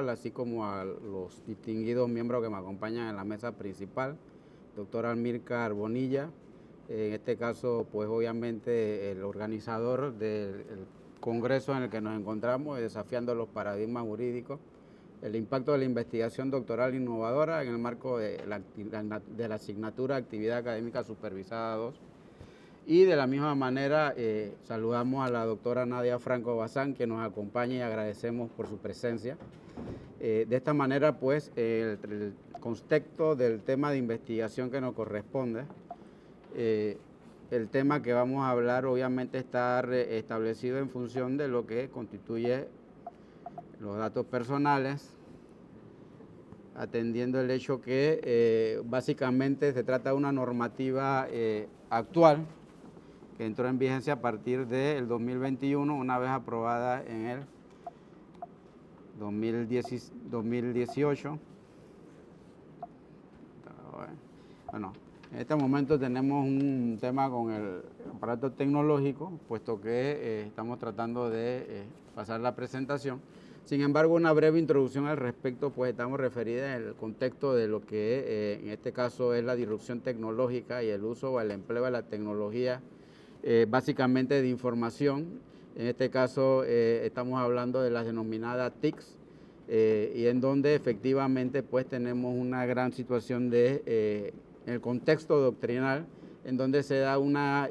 local, así como a los distinguidos miembros que me acompañan en la mesa principal, doctor Amílcar Bonilla, en este caso, pues obviamente el organizador del congreso en el que nos encontramos, desafiando los paradigmas jurídicos, el impacto de la investigación doctoral innovadora en el marco de la asignatura Actividad Académica Supervisada 2. Y de la misma manera saludamos a la doctora Nadia Franco Bazán, que nos acompaña y agradecemos por su presencia. De esta manera, pues, el contexto del tema de investigación que nos corresponde, el tema que vamos a hablar obviamente está establecido en función de lo que constituye los datos personales, atendiendo el hecho que básicamente se trata de una normativa actual que entró en vigencia a partir del 2021, una vez aprobada en el 2018. Bueno, en este momento tenemos un tema con el aparato tecnológico, puesto que estamos tratando de pasar la presentación. Sin embargo, una breve introducción al respecto, pues estamos referidos en el contexto de lo que en este caso es la disrupción tecnológica y el uso o el empleo de la tecnología básicamente de información. En este caso estamos hablando de las denominadas TICs y en donde efectivamente pues tenemos una gran situación de en el contexto doctrinal, en donde se da una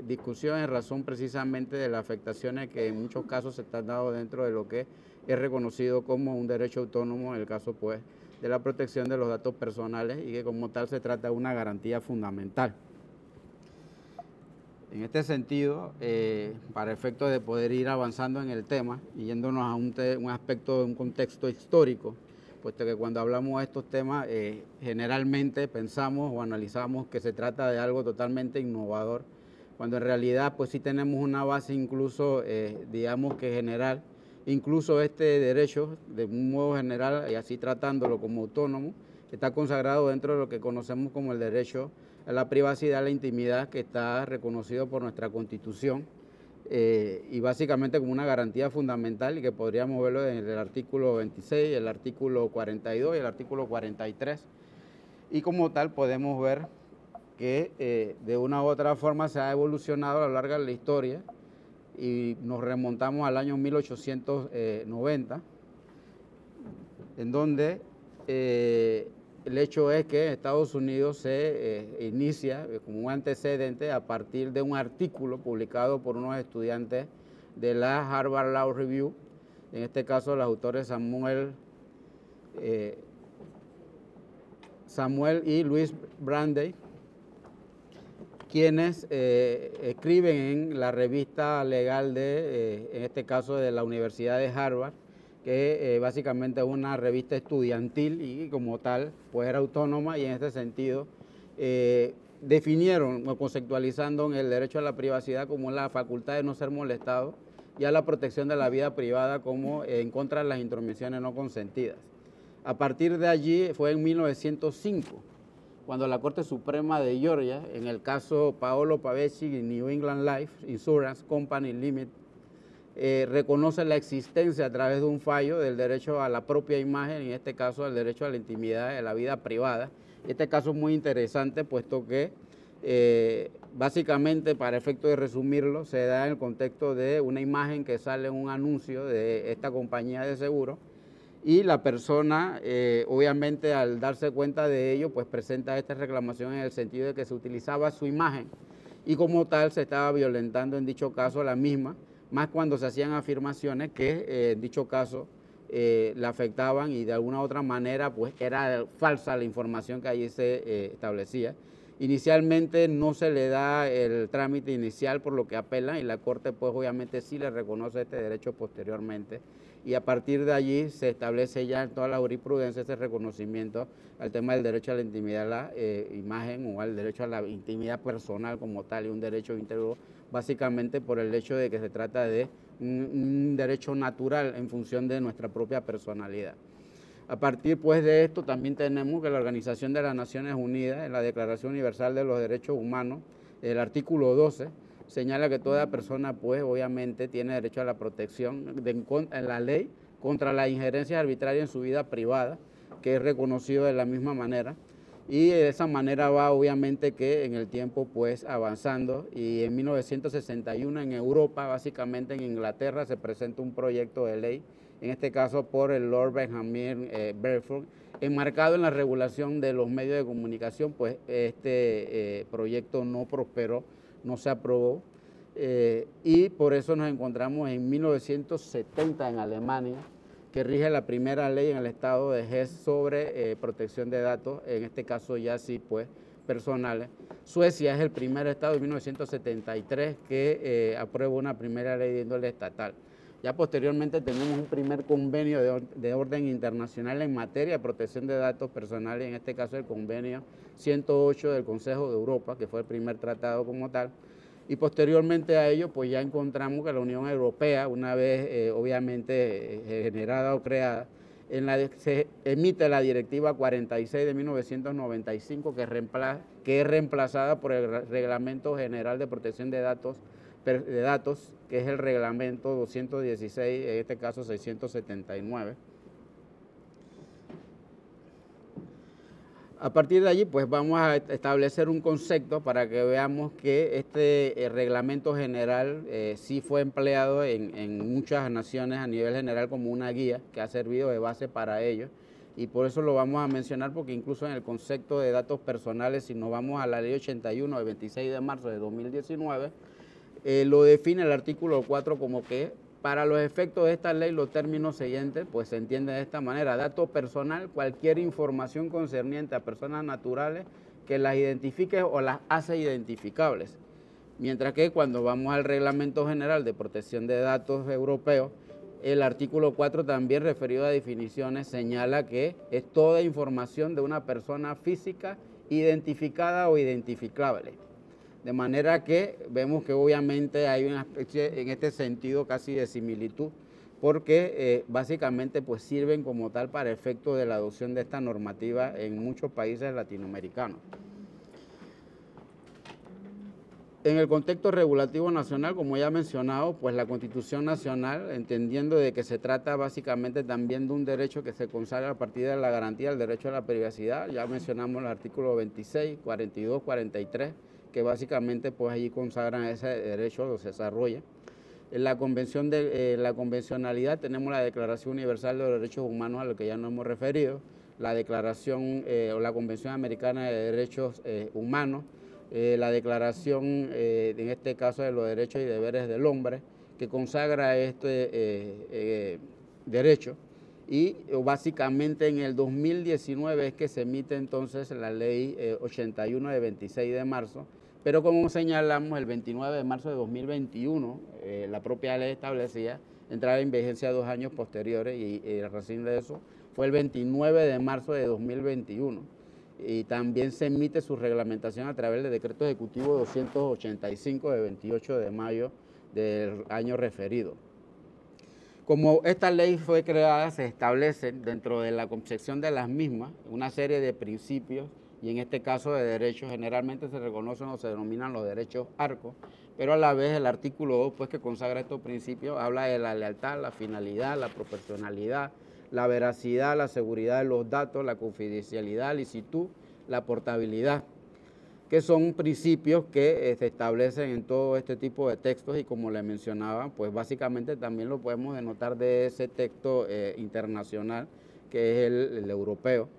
discusión en razón precisamente de las afectaciones que en muchos casos se están dando dentro de lo que es reconocido como un derecho autónomo, en el caso pues de la protección de los datos personales, y que como tal se trata de una garantía fundamental. En este sentido, para efectos de poder ir avanzando en el tema y yéndonos a un aspecto de un contexto histórico, puesto que cuando hablamos de estos temas generalmente pensamos o analizamos que se trata de algo totalmente innovador, cuando en realidad pues sí tenemos una base incluso, digamos que general, incluso este derecho de un modo general y así tratándolo como autónomo, está consagrado dentro de lo que conocemos como el derecho a la privacidad, a la intimidad, que está reconocido por nuestra Constitución y básicamente como una garantía fundamental, y que podríamos verlo en el artículo 26, el artículo 42 y el artículo 43. Y como tal podemos ver que de una u otra forma se ha evolucionado a lo largo de la historia y nos remontamos al año 1890, en donde el hecho es que Estados Unidos se inicia como un antecedente a partir de un artículo publicado por unos estudiantes de la Harvard Law Review, en este caso los autores Samuel y Louis Brandeis, quienes escriben en la revista legal en este caso de la Universidad de Harvard, que básicamente es una revista estudiantil y como tal pues era autónoma, y en este sentido definieron o conceptualizando en el derecho a la privacidad como la facultad de no ser molestado y a la protección de la vida privada como en contra de las intromisiones no consentidas. A partir de allí fue en 1905 cuando la Corte Suprema de Georgia, en el caso Paolo Pavesi y New England Life Insurance Company Limited, reconoce la existencia a través de un fallo del derecho a la propia imagen, en este caso el derecho a la intimidad de la vida privada. Este caso es muy interesante, puesto que básicamente, para efecto de resumirlo, se da en el contexto de una imagen que sale en un anuncio de esta compañía de seguro, y la persona obviamente al darse cuenta de ello pues presenta esta reclamación en el sentido de que se utilizaba su imagen y como tal se estaba violentando en dicho caso la misma, más cuando se hacían afirmaciones que en dicho caso la afectaban y de alguna u otra manera pues era falsa la información que allí se establecía. Inicialmente no se le da el trámite inicial, por lo que apelan, y la Corte pues obviamente sí le reconoce este derecho posteriormente, y a partir de allí se establece ya en toda la jurisprudencia ese reconocimiento al tema del derecho a la intimidad de la imagen, o al derecho a la intimidad personal como tal, y un derecho íntegro básicamente por el hecho de que se trata de un derecho natural en función de nuestra propia personalidad. A partir pues de esto también tenemos que la Organización de las Naciones Unidas, en la Declaración Universal de los Derechos Humanos, el artículo 12, señala que toda persona pues obviamente tiene derecho a la protección en la ley contra la injerencia arbitraria en su vida privada, que es reconocido de la misma manera. Y de esa manera va obviamente que en el tiempo pues avanzando, y en 1961 en Europa, básicamente en Inglaterra, se presenta un proyecto de ley, en este caso por el Lord Benjamin Bedford, enmarcado en la regulación de los medios de comunicación. Pues este proyecto no prosperó, no se aprobó, y por eso nos encontramos en 1970 en Alemania, que rige la primera ley en el estado de Hesse sobre protección de datos, en este caso ya sí pues personales. Suecia es el primer estado en 1973 que aprueba una primera ley de índole estatal. Ya posteriormente tenemos un primer convenio de orden internacional en materia de protección de datos personales, en este caso el convenio 108 del Consejo de Europa, que fue el primer tratado como tal. Y posteriormente a ello, pues ya encontramos que la Unión Europea, una vez obviamente generada o creada, se emite la Directiva 46 de 1995, que es reemplazada por el Reglamento General de Protección de Datos, que es el Reglamento 216, en este caso 679. A partir de allí, pues vamos a establecer un concepto para que veamos que este reglamento general sí fue empleado en muchas naciones a nivel general como una guía que ha servido de base para ello. Y por eso lo vamos a mencionar, porque incluso en el concepto de datos personales, si nos vamos a la Ley 81 de 26 de marzo de 2019, lo define el artículo 4 como que para los efectos de esta ley, los términos siguientes, pues se entiende de esta manera: dato personal, cualquier información concerniente a personas naturales que las identifique o las hace identificables. Mientras que cuando vamos al Reglamento General de Protección de Datos Europeo, el artículo 4 también referido a definiciones señala que es toda información de una persona física identificada o identificable. De manera que vemos que obviamente hay una especie en este sentido casi de similitud, porque básicamente pues sirven como tal para efecto de la adopción de esta normativa en muchos países latinoamericanos. En el contexto regulativo nacional, como ya he mencionado, pues la Constitución Nacional, entendiendo de que se trata básicamente también de un derecho que se consagra a partir de la garantía del derecho a la privacidad, ya mencionamos los artículos 26, 42, 43, que básicamente pues allí consagran ese derecho, lo se desarrolla. En la convencionalidad tenemos la Declaración Universal de los Derechos Humanos, a lo que ya nos hemos referido, la Declaración o la Convención Americana de Derechos Humanos, la Declaración, en este caso, de los Derechos y Deberes del Hombre, que consagra este derecho. Y básicamente en el 2019 es que se emite entonces la Ley 81 de 26 de marzo, pero como señalamos, el 29 de marzo de 2021, la propia ley establecía entrar en vigencia 2 años posteriores, y la razón de eso fue el 29 de marzo de 2021. Y también se emite su reglamentación a través del Decreto Ejecutivo 285 de 28 de mayo del año referido. Como esta ley fue creada, se establecen dentro de la concepción de las mismas una serie de principios, y en este caso de derechos. Generalmente se reconocen o se denominan los derechos ARCO, pero a la vez el artículo 2, pues, que consagra estos principios, habla de la lealtad, la finalidad, la proporcionalidad, la veracidad, la seguridad de los datos, la confidencialidad, la licitud, la portabilidad, que son principios que se establecen en todo este tipo de textos, y como le mencionaba, pues básicamente también lo podemos denotar de ese texto internacional que es el europeo.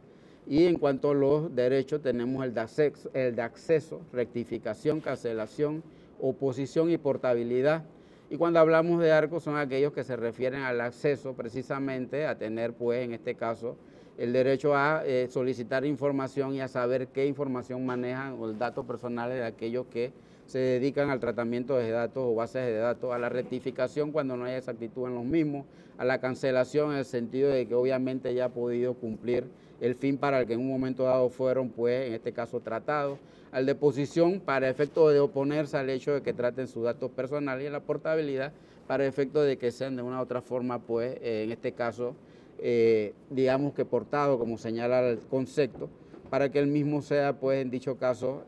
Y en cuanto a los derechos, tenemos el de acceso, rectificación, cancelación, oposición y portabilidad. Y cuando hablamos de ARCO, son aquellos que se refieren al acceso, precisamente a tener, pues, en este caso, el derecho a solicitar información y a saber qué información manejan, o el datos personales de aquellos que se dedican al tratamiento de datos o bases de datos, a la rectificación cuando no hay exactitud en los mismos, a la cancelación en el sentido de que obviamente ya ha podido cumplir el fin para el que en un momento dado fueron, pues, en este caso, tratados, al de posición para efecto de oponerse al hecho de que traten sus datos personales, y a la portabilidad para efecto de que sean de una u otra forma, pues, en este caso, digamos que portado, como señala el concepto, para que el mismo sea, pues, en dicho caso,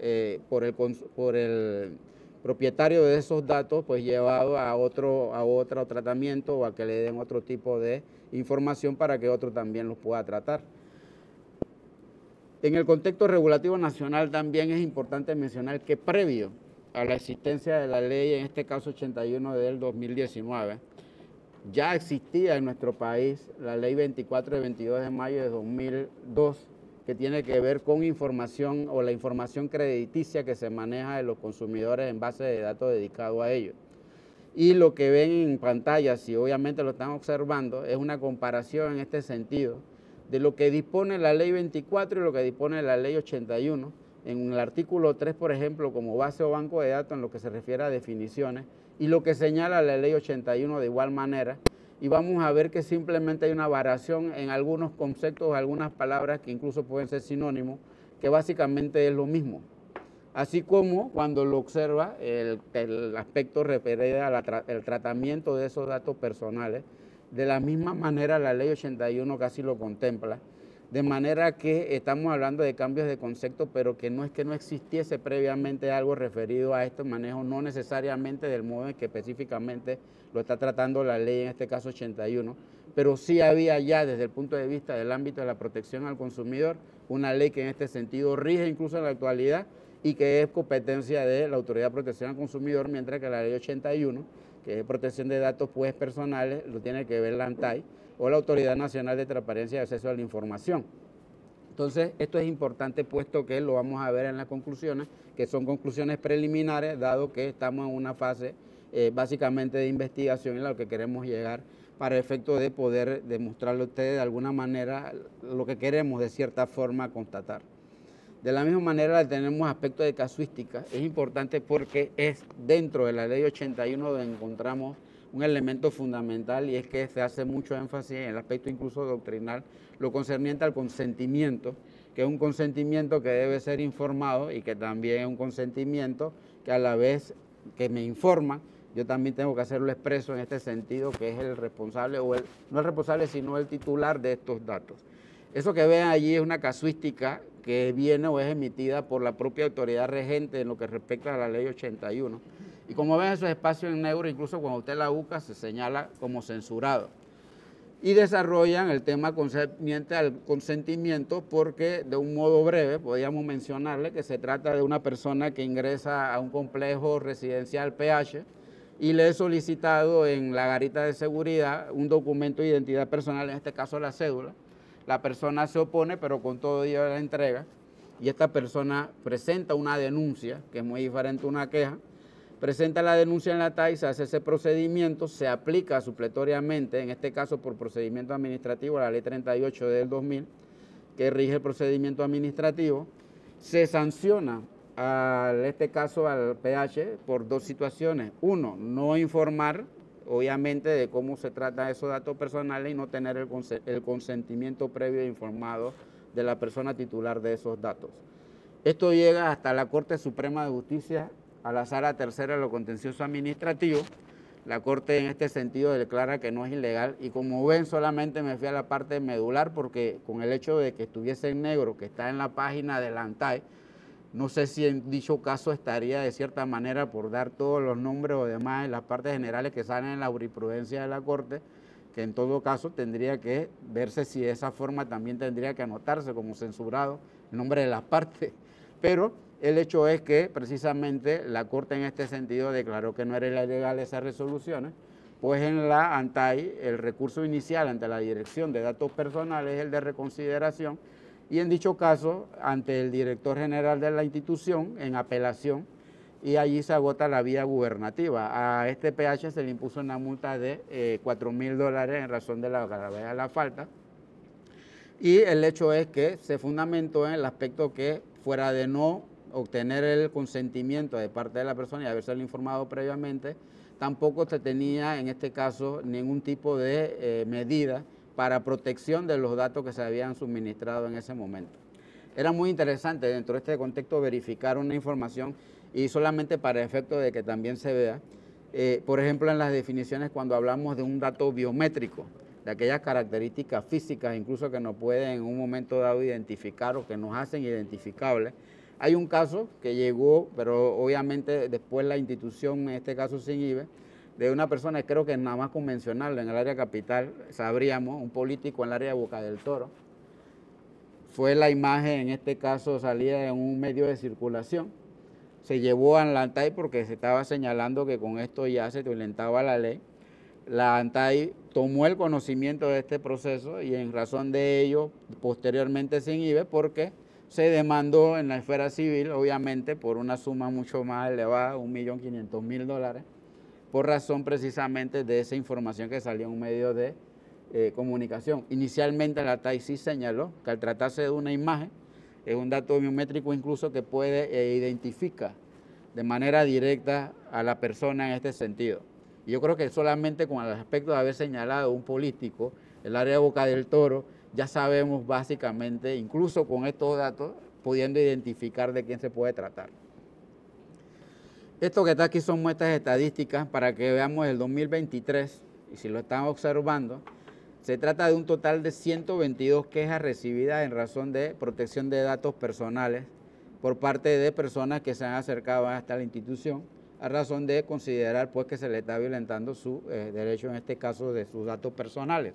por el propietario de esos datos, pues llevado a otro tratamiento, o a que le den otro tipo de información para que otro también los pueda tratar. En el contexto regulativo nacional también es importante mencionar que previo a la existencia de la ley, en este caso 81 del 2019, ya existía en nuestro país la ley 24 de 22 de mayo de 2002, que tiene que ver con información o la información crediticia que se maneja de los consumidores en base de datos dedicados a ellos. Y lo que ven en pantalla, si obviamente lo están observando, es una comparación en este sentido de lo que dispone la ley 24 y lo que dispone la ley 81. En el artículo 3, por ejemplo, como base o banco de datos en lo que se refiere a definiciones, y lo que señala la ley 81 de igual manera, y vamos a ver que simplemente hay una variación en algunos conceptos, algunas palabras que incluso pueden ser sinónimos, que básicamente es lo mismo. Así como cuando lo observa el aspecto referido al tratamiento de esos datos personales, de la misma manera la ley 81 casi lo contempla, de manera que estamos hablando de cambios de concepto, pero que no existiese previamente algo referido a este manejo, no necesariamente del modo en que específicamente lo está tratando la ley, en este caso 81, pero sí había ya desde el punto de vista del ámbito de la protección al consumidor, una ley que en este sentido rige incluso en la actualidad y que es competencia de la Autoridad de Protección al Consumidor, mientras que la ley 81, que es protección de datos pues personales, lo tiene que ver la ANTAI, o la Autoridad Nacional de Transparencia y Acceso a la Información. Entonces, esto es importante puesto que lo vamos a ver en las conclusiones, que son conclusiones preliminares, dado que estamos en una fase básicamente de investigación en la que queremos llegar para efecto de poder demostrarle a ustedes de alguna manera lo que queremos de cierta forma constatar. De la misma manera tenemos aspectos de casuística, es importante porque es dentro de la ley 81 donde encontramos un elemento fundamental, y es que se hace mucho énfasis en el aspecto incluso doctrinal, lo concerniente al consentimiento, que es un consentimiento que debe ser informado y que también es un consentimiento que a la vez que me informa, yo también tengo que hacerlo expreso en este sentido, que es el responsable, no el responsable, sino el titular de estos datos. Eso que ven allí es una casuística que viene o es emitida por la propia autoridad regente en lo que respecta a la ley 81. Y como ven esos espacios en negro, incluso cuando usted la busca, se señala como censurado. Y desarrollan el tema concerniente al consentimiento porque, de un modo breve, podríamos mencionarle que se trata de una persona que ingresa a un complejo residencial PH y le he solicitado en la garita de seguridad un documento de identidad personal, en este caso la cédula. La persona se opone, pero con todo ello la entrega, y esta persona presenta una denuncia, que es muy diferente a una queja, presenta la denuncia en la TAI, se hace ese procedimiento, se aplica supletoriamente, en este caso por procedimiento administrativo, la ley 38 del 2000, que rige el procedimiento administrativo, se sanciona, en este caso al PH, por dos situaciones. Uno, no informar, obviamente, de cómo se trata de esos datos personales y no tener el consentimiento previo e informado de la persona titular de esos datos. Esto llega hasta la Corte Suprema de Justicia, a la Sala Tercera de lo Contencioso Administrativo. La Corte en este sentido declara que no es ilegal, y como ven solamente me fui a la parte medular porque con el hecho de que estuviese en negro, que está en la página de la ANTAI, no sé si en dicho caso estaría de cierta manera por dar todos los nombres o demás en las partes generales que salen en la jurisprudencia de la Corte, que en todo caso tendría que verse si de esa forma también tendría que anotarse como censurado el nombre de las partes. Pero el hecho es que precisamente la Corte en este sentido declaró que no era ilegal esas resoluciones, pues en la ANTAI el recurso inicial ante la Dirección de Datos Personales es el de reconsideración, y en dicho caso ante el director general de la institución en apelación, y allí se agota la vía gubernativa. A este PH se le impuso una multa de $4.000 en razón de la gravedad de la falta, y el hecho es que se fundamentó en el aspecto que fuera de no obtener el consentimiento de parte de la persona y haberse informado previamente, tampoco se tenía en este caso ningún tipo de medida para protección de los datos que se habían suministrado en ese momento. Era muy interesante dentro de este contexto verificar una información, y solamente para efecto de que también se vea, por ejemplo en las definiciones cuando hablamos de un dato biométrico, de aquellas características físicas incluso que nos pueden en un momento dado identificar o que nos hacen identificables. Hay un caso que llegó, pero obviamente después la institución, en este caso SINIBE, de una persona, creo que nada más con mencionarlo en el área capital, sabríamos, un político en el área de Boca del Toro. Fue la imagen, en este caso salía en un medio de circulación. Se llevó a la ANTAI porque se estaba señalando que con esto ya se violentaba la ley. La ANTAI tomó el conocimiento de este proceso y en razón de ello, posteriormente se inhibe porque se demandó en la esfera civil, obviamente, por una suma mucho más elevada, $1.500.000, por razón precisamente de esa información que salió en un medio de comunicación. Inicialmente la ANTAI sí señaló que al tratarse de una imagen, es un dato biométrico incluso que puede identifica de manera directa a la persona en este sentido. Y yo creo que solamente con el aspecto de haber señalado un político, el área de Boca del Toro, ya sabemos básicamente, incluso con estos datos, pudiendo identificar de quién se puede tratar. Esto que está aquí son muestras estadísticas para que veamos el 2023, y si lo están observando, se trata de un total de 122 quejas recibidas en razón de protección de datos personales por parte de personas que se han acercado hasta la institución a razón de considerar pues que se le está violentando su derecho, en este caso de sus datos personales.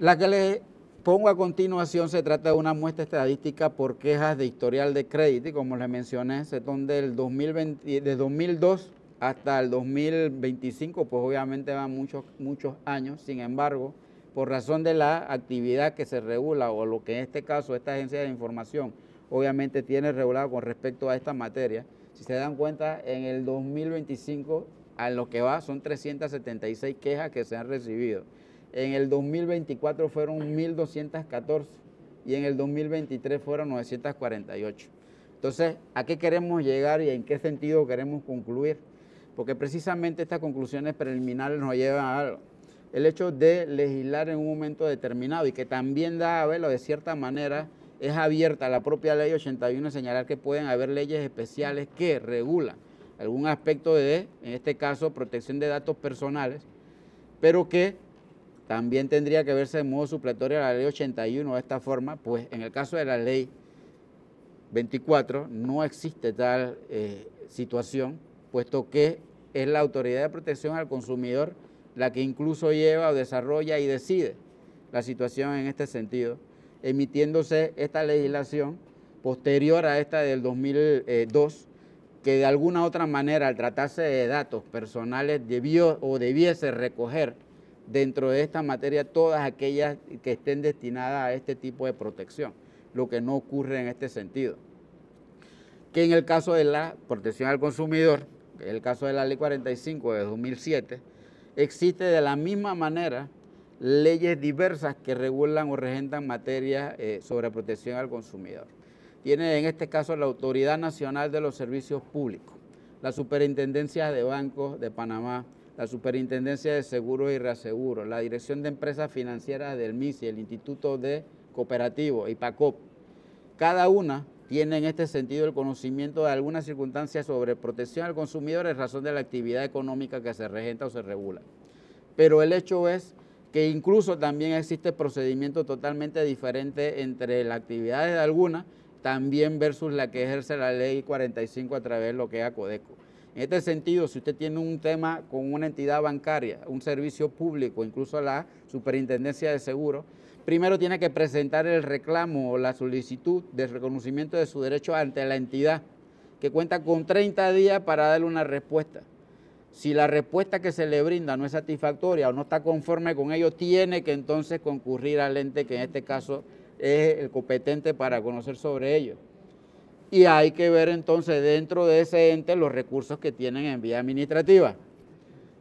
La que le pongo a continuación se trata de una muestra estadística por quejas de historial de crédito y como les mencioné, son del 2002 hasta el 2025, pues obviamente van muchos años. Sin embargo, por razón de la actividad que se regula o lo que en este caso esta agencia de información obviamente tiene regulado con respecto a esta materia, si se dan cuenta, en el 2025 a lo que va son 376 quejas que se han recibido. En el 2024 fueron 1.214 y en el 2023 fueron 948. Entonces, ¿a qué queremos llegar y en qué sentido queremos concluir? Porque precisamente estas conclusiones preliminares nos llevan a algo. El hecho de legislar en un momento determinado y que también da a verlo de cierta manera, es abierta la propia ley 81 a señalar que pueden haber leyes especiales que regulan algún aspecto de, en este caso, protección de datos personales, pero que también tendría que verse de modo supletorio a la ley 81 de esta forma, pues en el caso de la ley 24 no existe tal situación, puesto que es la Autoridad de Protección al Consumidor la que incluso lleva o desarrolla y decide la situación en este sentido, emitiéndose esta legislación posterior a esta del 2002, que de alguna otra manera, al tratarse de datos personales, debió o debiese recoger dentro de esta materia todas aquellas que estén destinadas a este tipo de protección, lo que no ocurre en este sentido. Que en el caso de la protección al consumidor, que es el caso de la Ley 45 de 2007, existe de la misma manera leyes diversas que regulan o regentan materias sobre protección al consumidor. Tiene en este caso la Autoridad Nacional de los Servicios Públicos, la Superintendencia de Bancos de Panamá, la Superintendencia de Seguros y Reaseguros, la Dirección de Empresas Financieras del MISI, el Instituto de Cooperativo, IPACOP. Cada una tiene en este sentido el conocimiento de algunas circunstancias sobre protección al consumidor en razón de la actividad económica que se regenta o se regula. Pero el hecho es que incluso también existe procedimiento totalmente diferente entre las actividades de algunas, también versus la que ejerce la Ley 45 a través de lo que es Codeco. En este sentido, si usted tiene un tema con una entidad bancaria, un servicio público, incluso la Superintendencia de Seguros, primero tiene que presentar el reclamo o la solicitud de reconocimiento de su derecho ante la entidad, que cuenta con 30 días para darle una respuesta. Si la respuesta que se le brinda no es satisfactoria o no está conforme con ello, tiene que entonces concurrir al ente que en este caso es el competente para conocer sobre ello. Y hay que ver entonces dentro de ese ente los recursos que tienen en vía administrativa.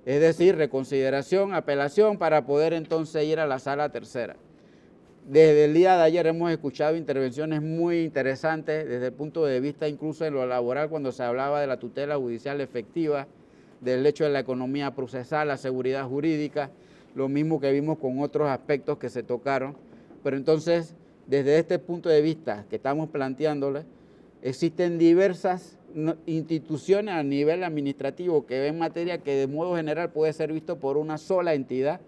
Es decir, reconsideración, apelación para poder entonces ir a la sala tercera. Desde el día de ayer hemos escuchado intervenciones muy interesantes desde el punto de vista incluso en lo laboral cuando se hablaba de la tutela judicial efectiva, del hecho de la economía procesal, la seguridad jurídica, lo mismo que vimos con otros aspectos que se tocaron. Pero entonces, desde este punto de vista que estamos planteándole, existen diversas instituciones a nivel administrativo que ven materia que de modo general puede ser visto por una sola entidad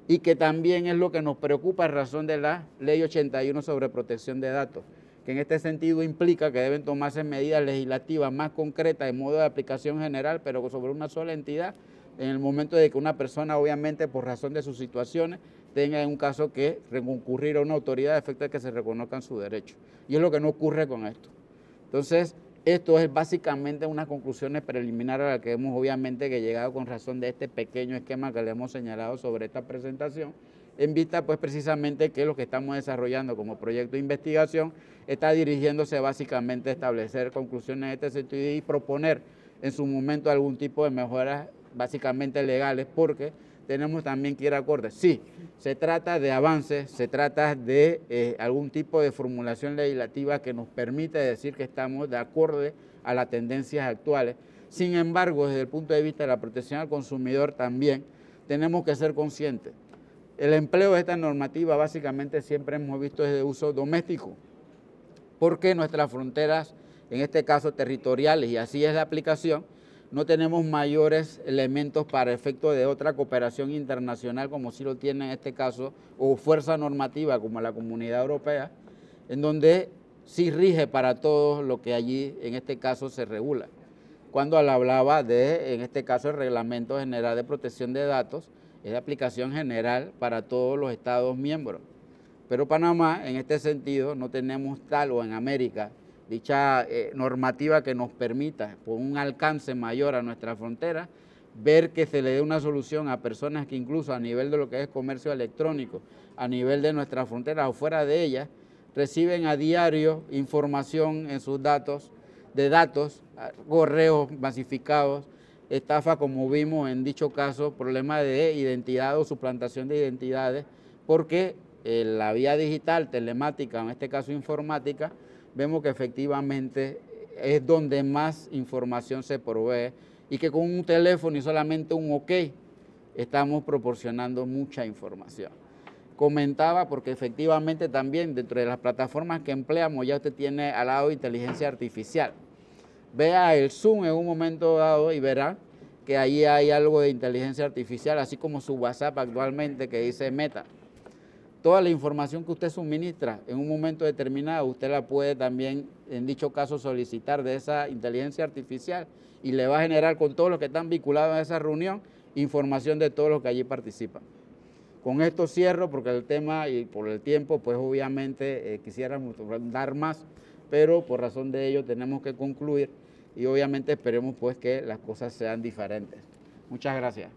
y que también es lo que nos preocupa en razón de la Ley 81 sobre protección de datos, que en este sentido implica que deben tomarse medidas legislativas más concretas en modo de aplicación general, pero sobre una sola entidad, en el momento de que una persona, obviamente, por razón de sus situaciones, tenga en un caso que recurrir a una autoridad a efecto de que se reconozcan sus derechos. Y es lo que no ocurre con esto. Entonces, esto es básicamente unas conclusiones preliminares a las que hemos obviamente llegado con razón de este pequeño esquema que le hemos señalado sobre esta presentación, en vista pues precisamente que lo que estamos desarrollando como proyecto de investigación está dirigiéndose básicamente a establecer conclusiones en este sentido y proponer en su momento algún tipo de mejoras básicamente legales, porque tenemos también que ir acordes. Sí, se trata de avances, se trata de algún tipo de formulación legislativa que nos permite decir que estamos de acuerdo a las tendencias actuales. Sin embargo, desde el punto de vista de la protección al consumidor también tenemos que ser conscientes. El empleo de esta normativa básicamente siempre hemos visto es de uso doméstico, porque nuestras fronteras, en este caso territoriales, y así es la aplicación, no tenemos mayores elementos para efecto de otra cooperación internacional como sí lo tiene en este caso, o fuerza normativa como la Comunidad Europea, en donde sí rige para todos lo que allí en este caso se regula. Cuando hablaba de, en este caso, el Reglamento General de Protección de Datos, es de aplicación general para todos los Estados miembros. Pero Panamá, en este sentido, no tenemos tal, o en América, dicha normativa que nos permita, con un alcance mayor a nuestra frontera, ver que se le dé una solución a personas que incluso a nivel de lo que es comercio electrónico, a nivel de nuestras fronteras o fuera de ellas, reciben a diario información en sus datos, correos masificados, estafa como vimos en dicho caso, problemas de identidad o suplantación de identidades, porque la vía digital, telemática, en este caso informática, vemos que efectivamente es donde más información se provee y que con un teléfono y solamente un OK estamos proporcionando mucha información. Comentaba porque efectivamente también dentro de las plataformas que empleamos ya usted tiene al lado inteligencia artificial. Vea el Zoom en un momento dado y verá que ahí hay algo de inteligencia artificial, así como su WhatsApp actualmente que dice Meta. Toda la información que usted suministra en un momento determinado, usted la puede también, en dicho caso, solicitar de esa inteligencia artificial y le va a generar con todos los que están vinculados a esa reunión información de todos los que allí participan. Con esto cierro porque el tema y por el tiempo, pues obviamente quisiéramos dar más, pero por razón de ello tenemos que concluir y obviamente esperemos pues que las cosas sean diferentes. Muchas gracias.